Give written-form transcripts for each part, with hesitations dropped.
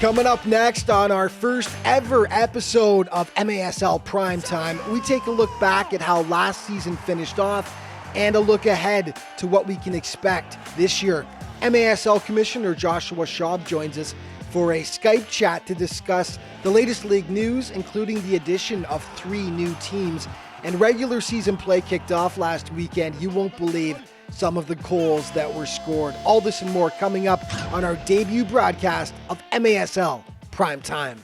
Coming up next on our first ever episode of MASL Primetime, we take a look back at how last season finished off and a look ahead to what we can expect this year. MASL Commissioner Joshua Schaub joins us for a Skype chat to discuss the latest league news, including the addition of 3 new teams. And regular season play kicked off last weekend. You won't believe some of the goals that were scored. All this and more coming up on our debut broadcast of MASL Primetime.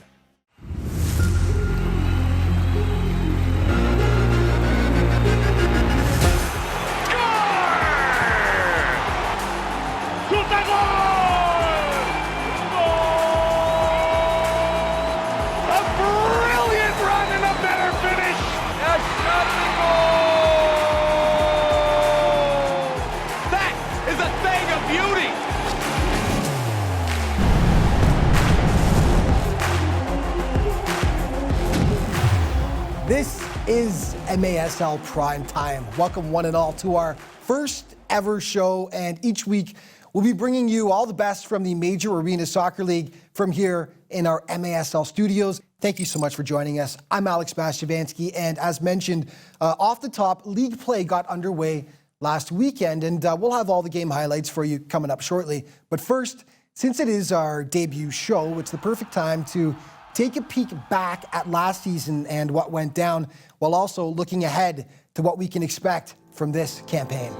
This is MASL Primetime. Welcome one and all to our first ever show, and each week we'll be bringing you all the best from the Major Arena Soccer League from here in our MASL studios. Thank you so much for joining us. I'm Alex Bastyovanszky, and as mentioned, off the top, league play got underway last weekend, and we'll have all the game highlights for you coming up shortly. But first, since it is our debut show, it's the perfect time to take a peek back at last season and what went down, while also looking ahead to what we can expect from this campaign.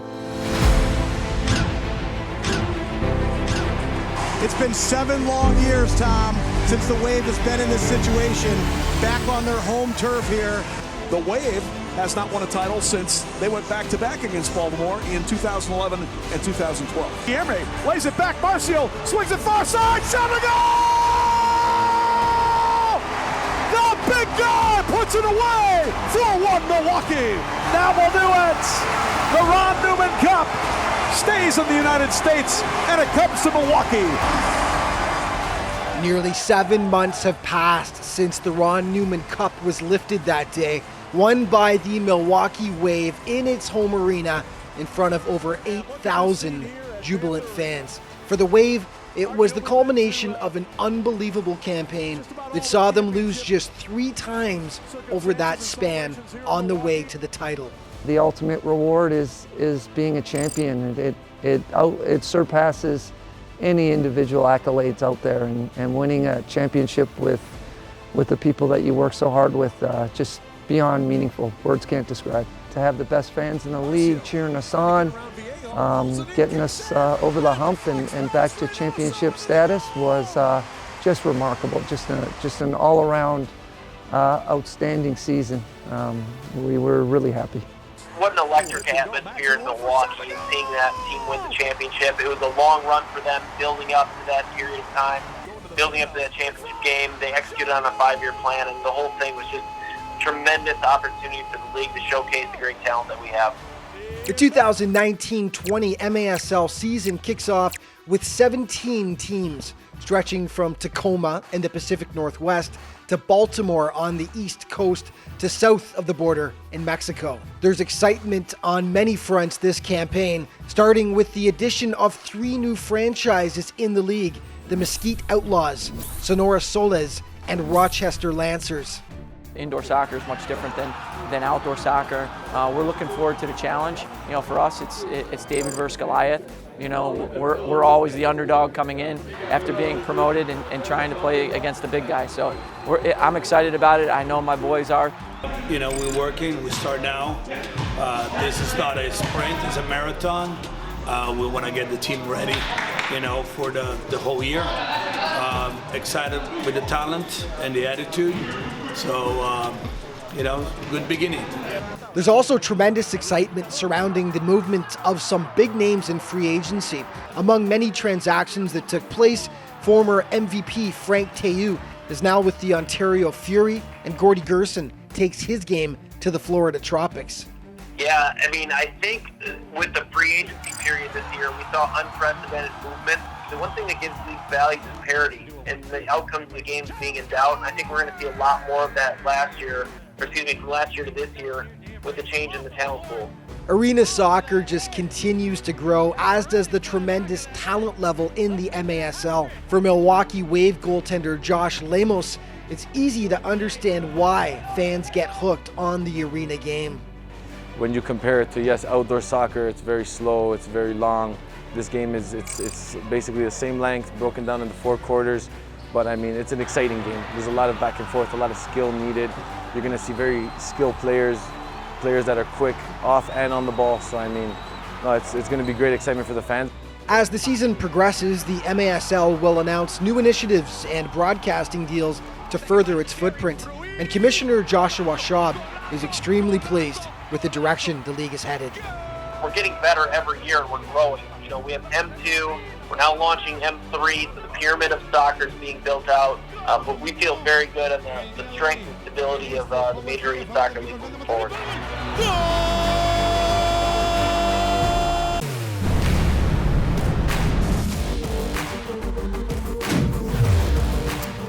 It's been 7 long years, Tom, since the Wave has been in this situation, back on their home turf here. The Wave has not won a title since they went back-to-back against Baltimore in 2011 and 2012. Guillerme lays it back, Marcio swings it far side, shot and goal! The big guy puts it away, 4-1 Milwaukee. Now we'll do it. The Ron Newman Cup stays in the United States, and it comes to Milwaukee. Nearly 7 months have passed since the Ron Newman Cup was lifted that day, won by the Milwaukee Wave in its home arena in front of over 8,000 jubilant fans. For the Wave, it was the culmination of an unbelievable campaign that saw them lose just 3 times over that span on the way to the title. The ultimate reward is being a champion. It surpasses any individual accolades out there, and winning a championship with the people that you work so hard with, just beyond meaningful. Words can't describe. To have the best fans in the league cheering us on, getting us over the hump and back to championship status was just remarkable. Just an all-around outstanding season. We were really happy. What an electric atmosphere in Milwaukee, seeing that team win the championship. It was a long run for them, building up to that period of time, building up to that championship game. They executed on a 5-year plan, and the whole thing was just a tremendous opportunity for the league to showcase the great talent that we have. The 2019-20 MASL season kicks off with 17 teams, stretching from Tacoma in the Pacific Northwest to Baltimore on the East Coast to south of the border in Mexico. There's excitement on many fronts this campaign, starting with the addition of 3 new franchises in the league, the Mesquite Outlaws, Sonora Soles, and Rochester Lancers. Indoor soccer is much different than outdoor soccer. We're looking forward to the challenge. You know, for us, it's David versus Goliath. You know, we're always the underdog coming in after being promoted and trying to play against the big guy. So I'm excited about it. I know my boys are. You know, we're working. We start now. This is not a sprint; it's a marathon. We want to get the team ready, you know, for the whole year. Excited with the talent and the attitude. So, you know, good beginning. There's also tremendous excitement surrounding the movement of some big names in free agency. Among many transactions that took place, former MVP Frank Teu is now with the Ontario Fury, and Gordy Gerson takes his game to the Florida Tropics. Yeah, I mean, I think with the free agency period this year, we saw unprecedented movement. The one thing that gives league value is parity and the outcomes of the games being in doubt. And I think we're going to see a lot more of that from last year to this year with the change in the talent pool. Arena soccer just continues to grow, as does the tremendous talent level in the MASL. For Milwaukee Wave goaltender Josh Lemos, it's easy to understand why fans get hooked on the arena game. When you compare it to, yes, outdoor soccer, it's very slow, it's very long. This game is it's basically the same length, broken down into 4 quarters, but I mean, it's an exciting game. There's a lot of back and forth, a lot of skill needed. You're gonna see very skilled players that are quick off and on the ball. So I mean, no, it's going to be great excitement for the fans. As the season progresses, the MASL will announce new initiatives and broadcasting deals to further its footprint. And Commissioner Joshua Schaub is extremely pleased with the direction the league is headed. We're getting better every year and we're growing. You know, we have M2, we're now launching M3, so the pyramid of soccer is being built out. But we feel very good on the strength and stability of the Major League Soccer League moving forward.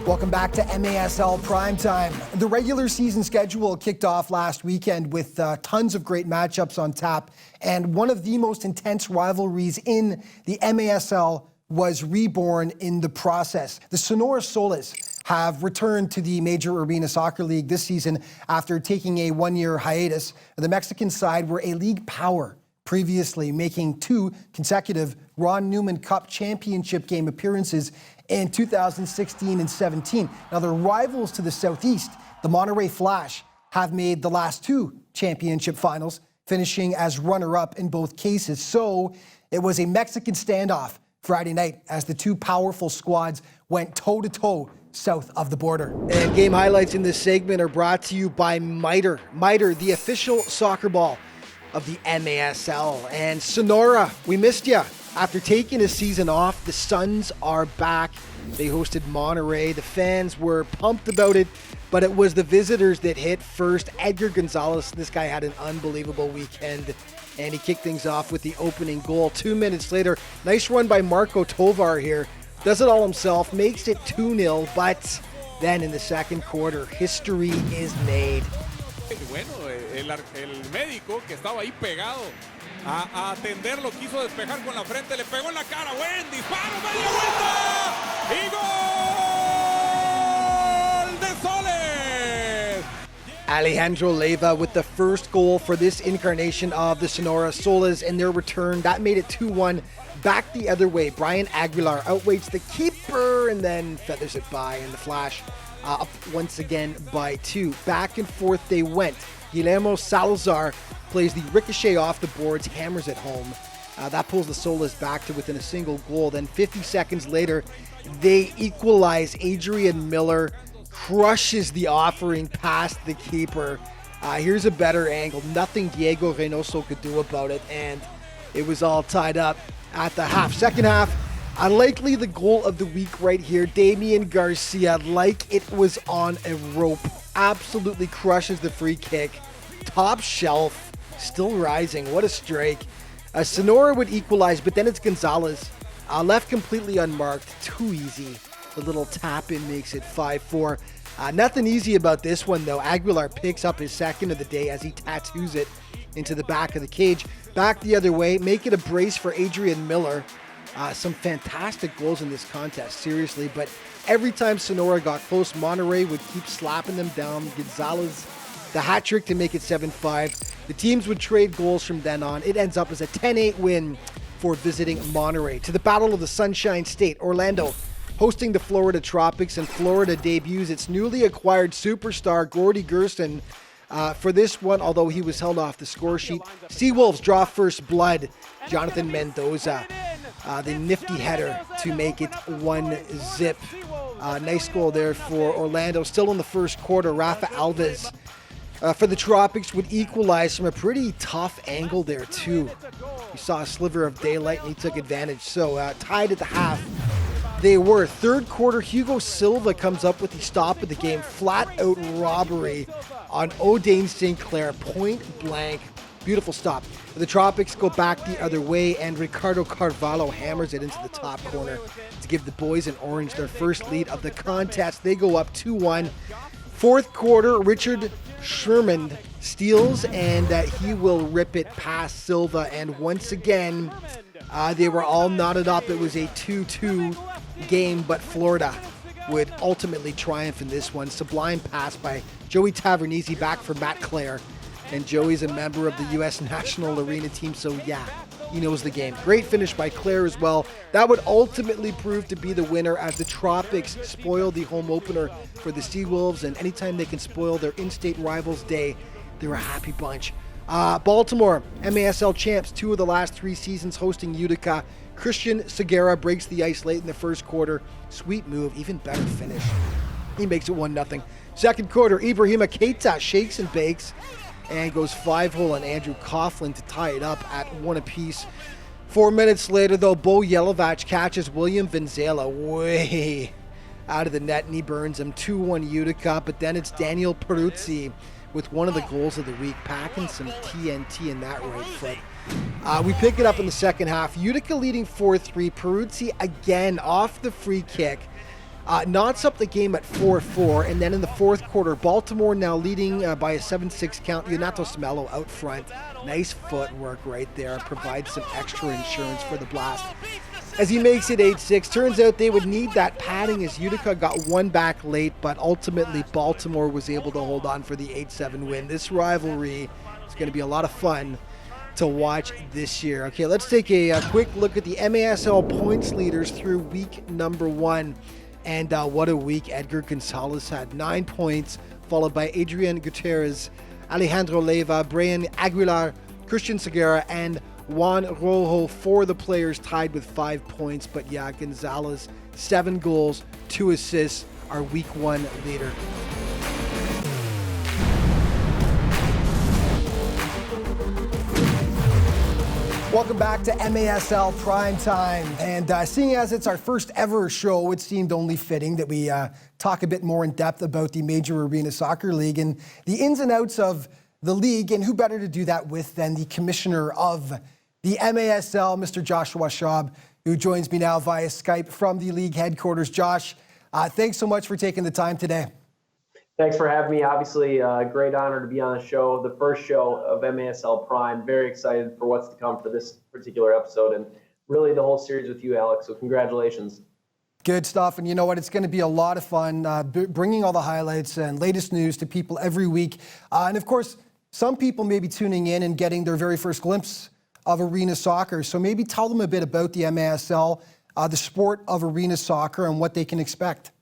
Welcome back to MASL Primetime. The regular season schedule kicked off last weekend with tons of great matchups on tap, and one of the most intense rivalries in the MASL was reborn in the process. The Sonora Soles have returned to the Major Arena Soccer League this season after taking a 1-year hiatus. The Mexican side were a league power previously, making 2 consecutive Ron Newman Cup championship game appearances in 2016 and 17. Now, their rivals to the southeast, the Monterey Flash, have made the last 2 championship finals, finishing as runner-up in both cases. So it was a Mexican standoff Friday night as the 2 powerful squads went toe-to-toe south of the border. And game highlights in this segment are brought to you by Miter. Miter, the official soccer ball of the MASL. And Sonora, we missed you. After taking a season off, the Suns are back. They hosted Monterey. The fans were pumped about it, but it was the visitors that hit first. Edgar Gonzalez, this guy had an unbelievable weekend, and he kicked things off with the opening goal. 2 minutes later, nice run by Marco Tovar here. Does it all himself, makes it 2-0, but then in the second quarter, history is made. Bueno, el médico que estaba ahí pegado a atenderlo, quiso despejar con la frente, le pegó en la cara, buen disparo, media vuelta y gol de Soles. Alejandro Leiva with the first goal for this incarnation of the Sonora Soles in their return. That made it 2-1. Back the other way, Brian Aguilar outweights the keeper and then feathers it by, and the Flash up once again by 2. Back and forth they went. Guillermo Salazar plays the ricochet off the boards, hammers it home. That pulls the Soles back to within a single goal. Then 50 seconds later, they equalize. Adrian Miller crushes the offering past the keeper. Here's a better angle. Nothing Diego Reynoso could do about it, and it was all tied up at the half. Second half, unlikely the goal of the week right here. Damian Garcia, like it was on a rope, absolutely crushes the free kick. Top shelf, still rising. What a strike. Sonora would equalize, but then it's Gonzalez. Left completely unmarked. Too easy. The little tap in makes it 5-4. Nothing easy about this one, though. Aguilar picks up his second of the day as he tattoos it into the back of the cage. Back the other way, make it a brace for Adrian Miller. Some fantastic goals in this contest, seriously. But every time Sonora got close, Monterey would keep slapping them down. Gonzalez, the hat trick to make it 7-5. The teams would trade goals from then on. It ends up as a 10-8 win for visiting Monterey. To the Battle of the Sunshine State, Orlando hosting the Florida Tropics, and Florida debuts its newly acquired superstar, Gordy Gersten, for this one, although he was held off the score sheet. Seawolves draw first blood. Jonathan Mendoza, the nifty header to make it 1-0. Nice goal there for Orlando. Still in the first quarter, Rafa Alves for the Tropics would equalize from a pretty tough angle there too. We saw a sliver of daylight and he took advantage. So tied at the half. They were. Third quarter, Hugo Silva comes up with the stop of the game. Flat out robbery on O'Dane Sinclair, point blank. Beautiful stop. The Tropics go back the other way, and Ricardo Carvalho hammers it into the top corner to give the boys in orange their first lead of the contest. They go up 2-1. Fourth quarter, Richard Sherman steals, and he will rip it past Silva. And once again, they were all knotted up. It was a 2-2 game, but Florida would ultimately triumph in this one. Sublime pass by Joey Tavernese back for Matt Clare. And Joey's a member of the U.S. National Arena team, so yeah, he knows the game. Great finish by Clare as well. That would ultimately prove to be the winner as the Tropics spoiled the home opener for the Seawolves, and anytime they can spoil their in-state rivals' day, they're a happy bunch. Baltimore, MASL champs, 2 of the last 3 seasons hosting Utica. Christian Segura breaks the ice late in the first quarter. Sweet move, even better finish. He makes it 1-0. Second quarter, Ibrahima Keita shakes and bakes and goes 5-hole on Andrew Coughlin to tie it up at 1 apiece. 4 minutes later, though, Bo Yelovach catches William Venzela way out of the net, and he burns him. 2-1 Utica, but then it's Daniel Peruzzi with one of the goals of the week, packing some TNT in that right foot. We pick it up in the second half. Utica leading 4-3. Peruzzi again off the free kick. Knots up the game at 4-4, and then in the fourth quarter, Baltimore now leading by a 7-6 count. Leonato Smello out front. Nice footwork right there. Provides some extra insurance for the Blast as he makes it 8-6. Turns out they would need that padding as Utica got one back late, but ultimately Baltimore was able to hold on for the 8-7 win. This rivalry is going to be a lot of fun to watch this year. Okay, let's take a quick look at the MASL points leaders through week number 1. And what a week Edgar Gonzalez had. 9 points, followed by Adrian Gutierrez, Alejandro Leyva, Brian Aguilar, Christian Segura, and Juan Rojo. 4 of the players tied with 5 points. But yeah, Gonzalez, 7 goals, 2 assists, our week 1 leader. Welcome back to MASL Primetime. And seeing as it's our first ever show, it seemed only fitting that we talk a bit more in depth about the Major Arena Soccer League and the ins and outs of the league. And who better to do that with than the commissioner of the MASL, Mr. Joshua Schaub, who joins me now via Skype from the league headquarters. Josh, thanks so much for taking the time today. Thanks for having me. Obviously, a great honor to be on the show, the first show of MASL Prime. Very excited for what's to come for this particular episode and really the whole series with you, Alex. So congratulations. Good stuff. And you know what? It's going to be a lot of fun bringing all the highlights and latest news to people every week. And of course, some people may be tuning in and getting their very first glimpse of arena soccer. So maybe tell them a bit about the MASL, the sport of arena soccer, and what they can expect.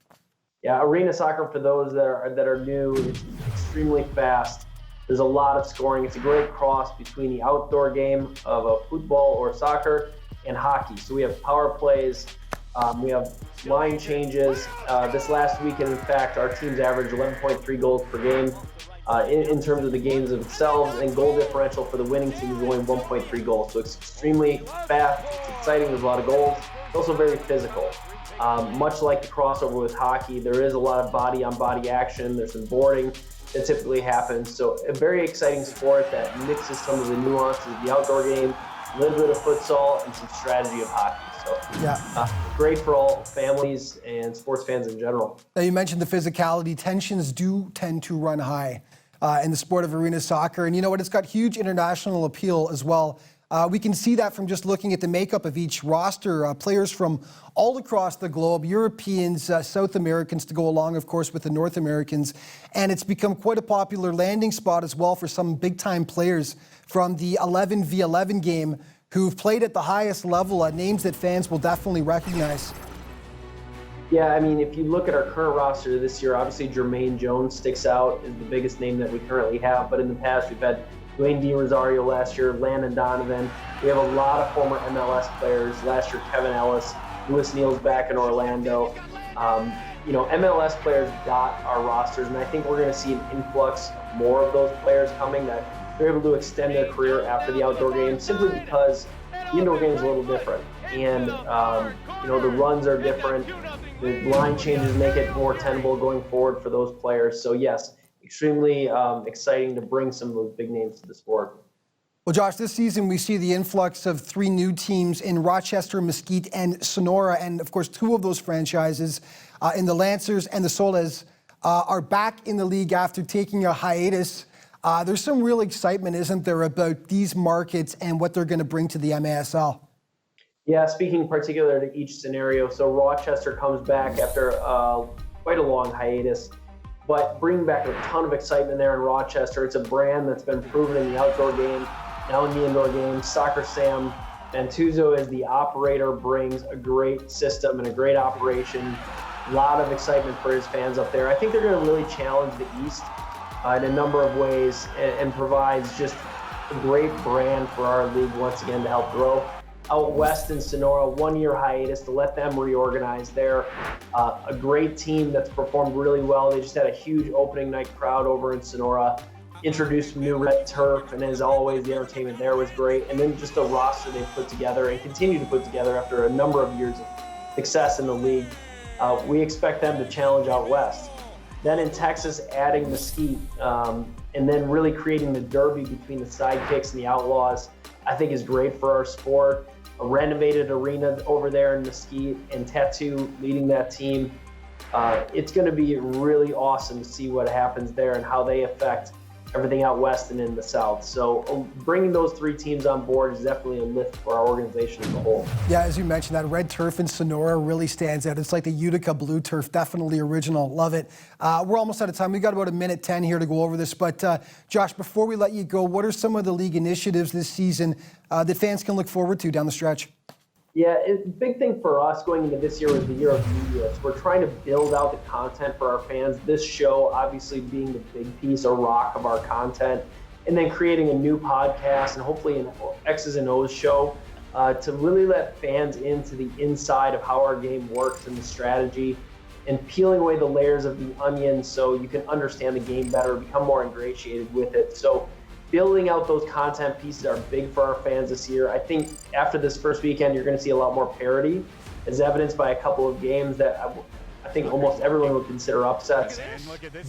Yeah, arena soccer, for those that are new, it's extremely fast. There's a lot of scoring. It's a great cross between the outdoor game of a football or soccer and hockey. So we have power plays, we have line changes. This last weekend, in fact, our teams averaged 11.3 goals per game in terms of the games themselves, and goal differential for the winning team is only 1.3 goals. So it's extremely fast, it's exciting, there's a lot of goals. It's also very physical. Much like the crossover with hockey, there is a lot of body-on-body action. There's some boarding that typically happens. So a very exciting sport that mixes some of the nuances of the outdoor game, a little bit of futsal, and some strategy of hockey. So yeah, great for all families and sports fans in general. Now, you mentioned the physicality. Tensions do tend to run high in the sport of arena soccer. And you know what? It's got huge international appeal as well. We can see that from just looking at the makeup of each roster. Players from all across the globe, Europeans, South Americans to go along, of course, with the North Americans. And it's become quite a popular landing spot as well for some big-time players from the 11v11 game who've played at the highest level, names that fans will definitely recognize. Yeah, I mean, if you look at our current roster this year, obviously Jermaine Jones sticks out as the biggest name that we currently have. But in the past, we've had Dwayne D. Rosario last year, Landon Donovan. We have a lot of former MLS players. Last year, Kevin Ellis, Lewis Neal's back in Orlando. You know, MLS players dot our rosters, and I think we're going to see an influx of more of those players coming that they're able to extend their career after the outdoor game, simply because the indoor game is a little different. And, you know, the runs are different. The line changes make it more tenable going forward for those players. So, yes, extremely exciting to bring some of those big names to the sport. Well, Josh, this season we see the influx of 3 new teams in Rochester, Mesquite, and Sonora. And, of course, 2 of those franchises in the Lancers and the Soles are back in the league after taking a hiatus. There's some real excitement, isn't there, about these markets and what they're going to bring to the MASL? Yeah, speaking in particular to each scenario, so Rochester comes back after quite a long hiatus, but bringing back a ton of excitement there in Rochester. It's a brand that's been proven in the outdoor game, now in the indoor game. Soccer Sam Mantuzo is the operator, brings a great system and a great operation. A lot of excitement for his fans up there. I think they're going to really challenge the East in a number of ways and provides just a great brand for our league once again to help grow. Out west in Sonora, 1 year hiatus to let them reorganize. They're a great team that's performed really well. They just had a huge opening night crowd over in Sonora. Introduced new red turf, and as always, the entertainment there was great. And then just the roster they've put together and continue to put together after a number of years of success in the league. We expect them to challenge out west. Then in Texas, adding Mesquite, and then really creating the derby between the Sidekicks and the Outlaws, I think is great for our sport. A renovated arena over there in Mesquite, and Tattoo leading that team. It's going to be really awesome to see what happens there and how they affect everything out west and in the south. So bringing those three teams on board is definitely a lift for our organization as a whole. Yeah, as you mentioned, that red turf in Sonora really stands out. It's like the Utica blue turf, definitely original. Love it. We're almost out of time. We've got about a minute 10 here to go over this. But Josh, before we let you go, what are some of the league initiatives this season that fans can look forward to down the stretch? Yeah, big thing for us going into this year was the year of media. So we're trying to build out the content for our fans. This show obviously being the big piece or rock of our content, and then creating a new podcast and hopefully an X's and O's show to really let fans into the inside of how our game works and the strategy, and peeling away the layers of the onion so you can understand the game better, become more ingratiated with it. So building out those content pieces are big for our fans this year. I think after this first weekend, you're going to see a lot more parity, as evidenced by a couple of games that I think almost everyone would consider upsets.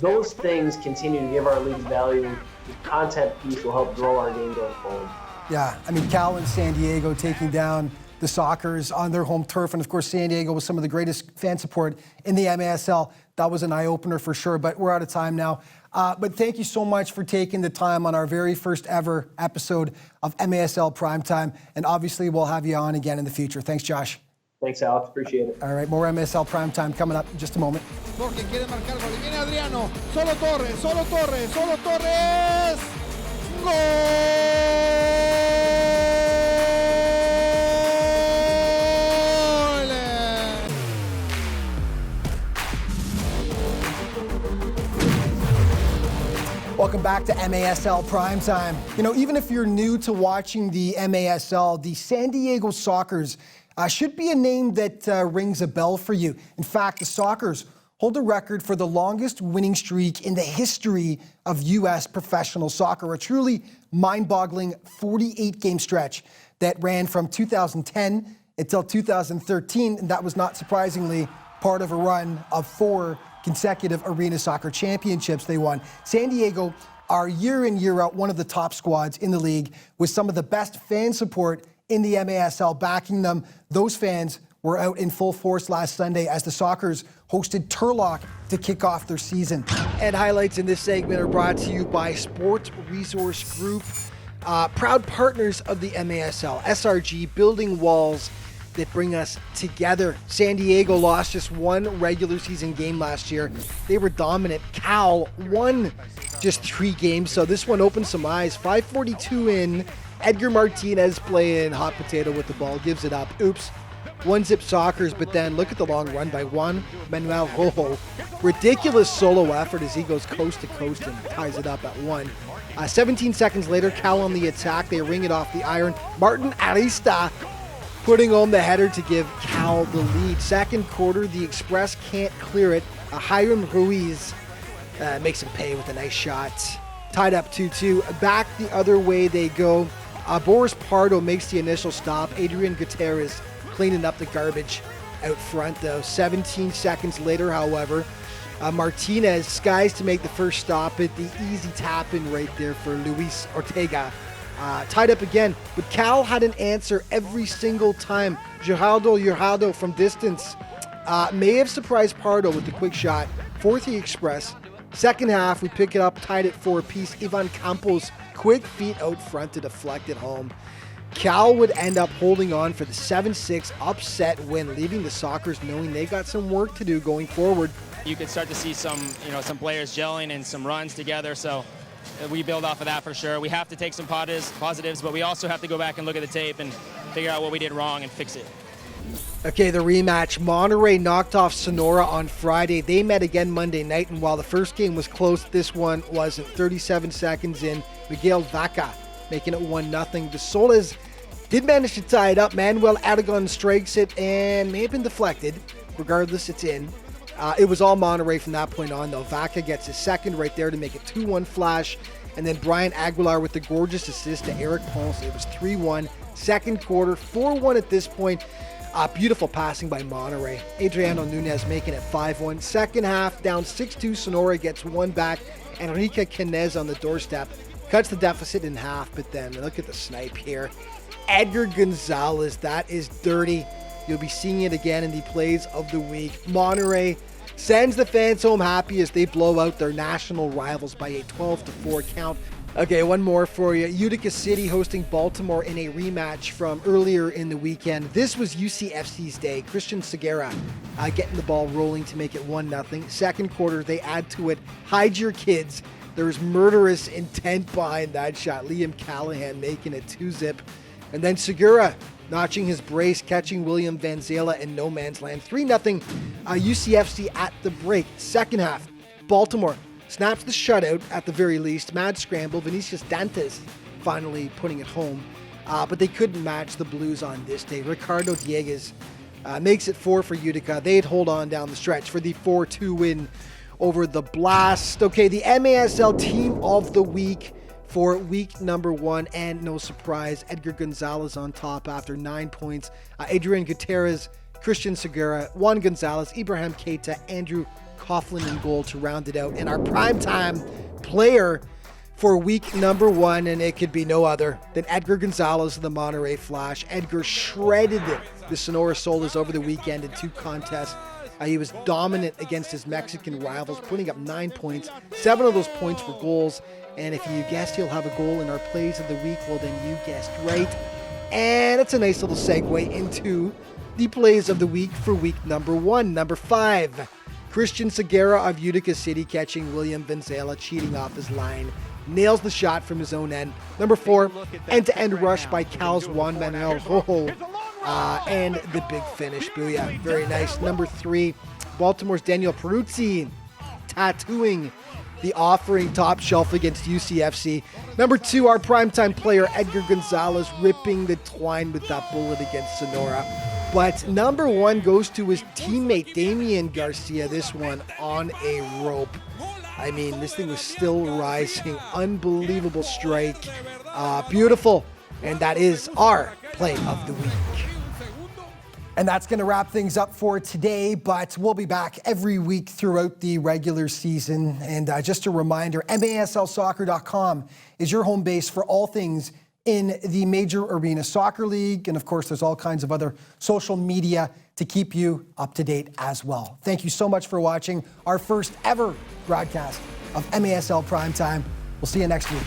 Those things continue to give our leagues value. The content piece will help grow our game going forward. Yeah, I mean, Cal and San Diego taking down the Sockers on their home turf. And of course, San Diego was some of the greatest fan support in the MASL. That was an eye-opener for sure, but we're out of time now. But thank you so much for taking the time on our very first ever episode of MASL Primetime. And obviously, we'll have you on again in the future. Thanks, Josh. Thanks, Alex. Appreciate it. All right, more MASL Primetime coming up in just a moment. Porque quiere marcar gol. Viene Adriano. Solo Torres, solo Torres, solo Torres. Gol! Welcome back to MASL Primetime. You know, even if you're new to watching the MASL, the San Diego Sockers should be a name that rings a bell for you. In fact, the Sockers hold a record for the longest winning streak in the history of U.S. professional soccer, a truly mind-boggling 48-game stretch that ran from 2010 until 2013, and that was not surprisingly part of a run of 4 consecutive arena soccer championships they won. San Diego are year in, year out one of the top squads in the league with some of the best fan support in the MASL backing them. Those fans were out in full force last Sunday as the Sockers hosted Turlock to kick off their season. And highlights in this segment are brought to you by Sports Resource Group, proud partners of the MASL, SRG, building walls that bring us together. San Diego lost just 1 regular season game last year. They were dominant. Cal won just 3 games, so this one opened some eyes. 5:42 in, Edgar Martinez playing hot potato with the ball, gives it up. Oops. 1-zip Sockers, but then look at the long run by Juan Manuel Rojo. Ridiculous solo effort as he goes coast to coast and ties it up at 1. 17 seconds later, Cal on the attack. They ring it off the iron. Martin Arista putting home the header to give Cal the lead. Second quarter, the Express can't clear it. Hiram Ruiz makes him pay with a nice shot. Tied up 2-2. Back the other way they go. Boris Pardo makes the initial stop. Adrian Gutierrez cleaning up the garbage out front, though. 17 seconds later, however, Martinez skies to make the first stop at the easy tap-in right there for Luis Ortega. Tied up again, but Cal had an answer every single time. Geraldo from distance may have surprised Pardo with the quick shot for the Express, Second half, we pick it up, tied it 4 apiece. Ivan Campos, quick feet out front to deflect it home. Cal would end up holding on for the 7-6 upset win, leaving the Sockers knowing they got some work to do going forward. You could start to see some players gelling and some runs together. So we build off of that for sure. We have to take some positives, but we also have to go back and look at the tape and figure out what we did wrong and fix it. Okay, the rematch. Monterey knocked off Sonora on Friday. They met again Monday night, and while the first game was close, this one wasn't. 37 seconds in, Miguel Vaca making it 1-0. The Soles did manage to tie it up. Manuel Aragon strikes it and may have been deflected. Regardless, it's in. It was all Monterey from that point on, though. Vaca gets his second right there to make it 2-1 Flash. And then Brian Aguilar with the gorgeous assist to Eric Ponce. It was 3-1. Second quarter, 4-1 at this point. Beautiful passing by Monterey. Adriano Nunez making it 5-1. Second half, down 6-2. Sonora gets one back. Enrique Quinez on the doorstep cuts the deficit in half, but then look at the snipe here. Edgar Gonzalez, that is dirty. You'll be seeing it again in the plays of the week. Monterey sends the fans home happy as they blow out their national rivals by a 12-4 count. Okay, one more for you. Utica City hosting Baltimore in a rematch from earlier in the weekend. This was UCFC's day. Christian Segura getting the ball rolling to make it 1-0. Second quarter, they add to it. Hide your kids. There's murderous intent behind that shot. Liam Callahan making it 2-zip. And then Segura notching his brace, catching William Vanzela in no man's land. 3-0 UCFC at the break. Second half, Baltimore snaps the shutout at the very least. Mad scramble. Vinicius Dantes finally putting it home. But they couldn't match the Blues on this day. Ricardo Dieguez makes it 4 for Utica. They'd hold on down the stretch for the 4-2 win over the Blast. Okay, the MASL Team of the Week for week number 1, and no surprise, Edgar Gonzalez on top after 9 points. Adrian Gutierrez, Christian Segura, Juan Gonzalez, Ibrahim Keita, Andrew Coughlin in goal to round it out. And our primetime player for week number 1, and it could be no other than Edgar Gonzalez of the Monterey Flash. Edgar shredded the Sonora Solas over the weekend in 2 contests. He was dominant against his Mexican rivals, putting up 9 points. 7 of those points were goals. And if you guessed he'll have a goal in our plays of the week, well, then you guessed right. And it's a nice little segue into the plays of the week for week number 1. Number 5, Christian Segura of Utica City catching William Vanzela cheating off his line. Nails the shot from his own end. Number 4, end-to-end rush by Cal's Juan Manuel Rojo. And the big finish. Booyah. Very nice. Number 3, Baltimore's Daniel Peruzzi tattooing the offering top shelf against UCFC. Number 2, our primetime player Edgar Gonzalez ripping the twine with that bullet against Sonora. But number 1 goes to his teammate Damian Garcia, this one on a rope. I mean, this thing was still rising. Unbelievable strike. Beautiful. And that is our play of the week. And that's going to wrap things up for today, but we'll be back every week throughout the regular season. And just a reminder, MASLsoccer.com is your home base for all things in the Major Arena Soccer League. And of course, there's all kinds of other social media to keep you up to date as well. Thank you so much for watching our first ever broadcast of MASL Primetime. We'll see you next week.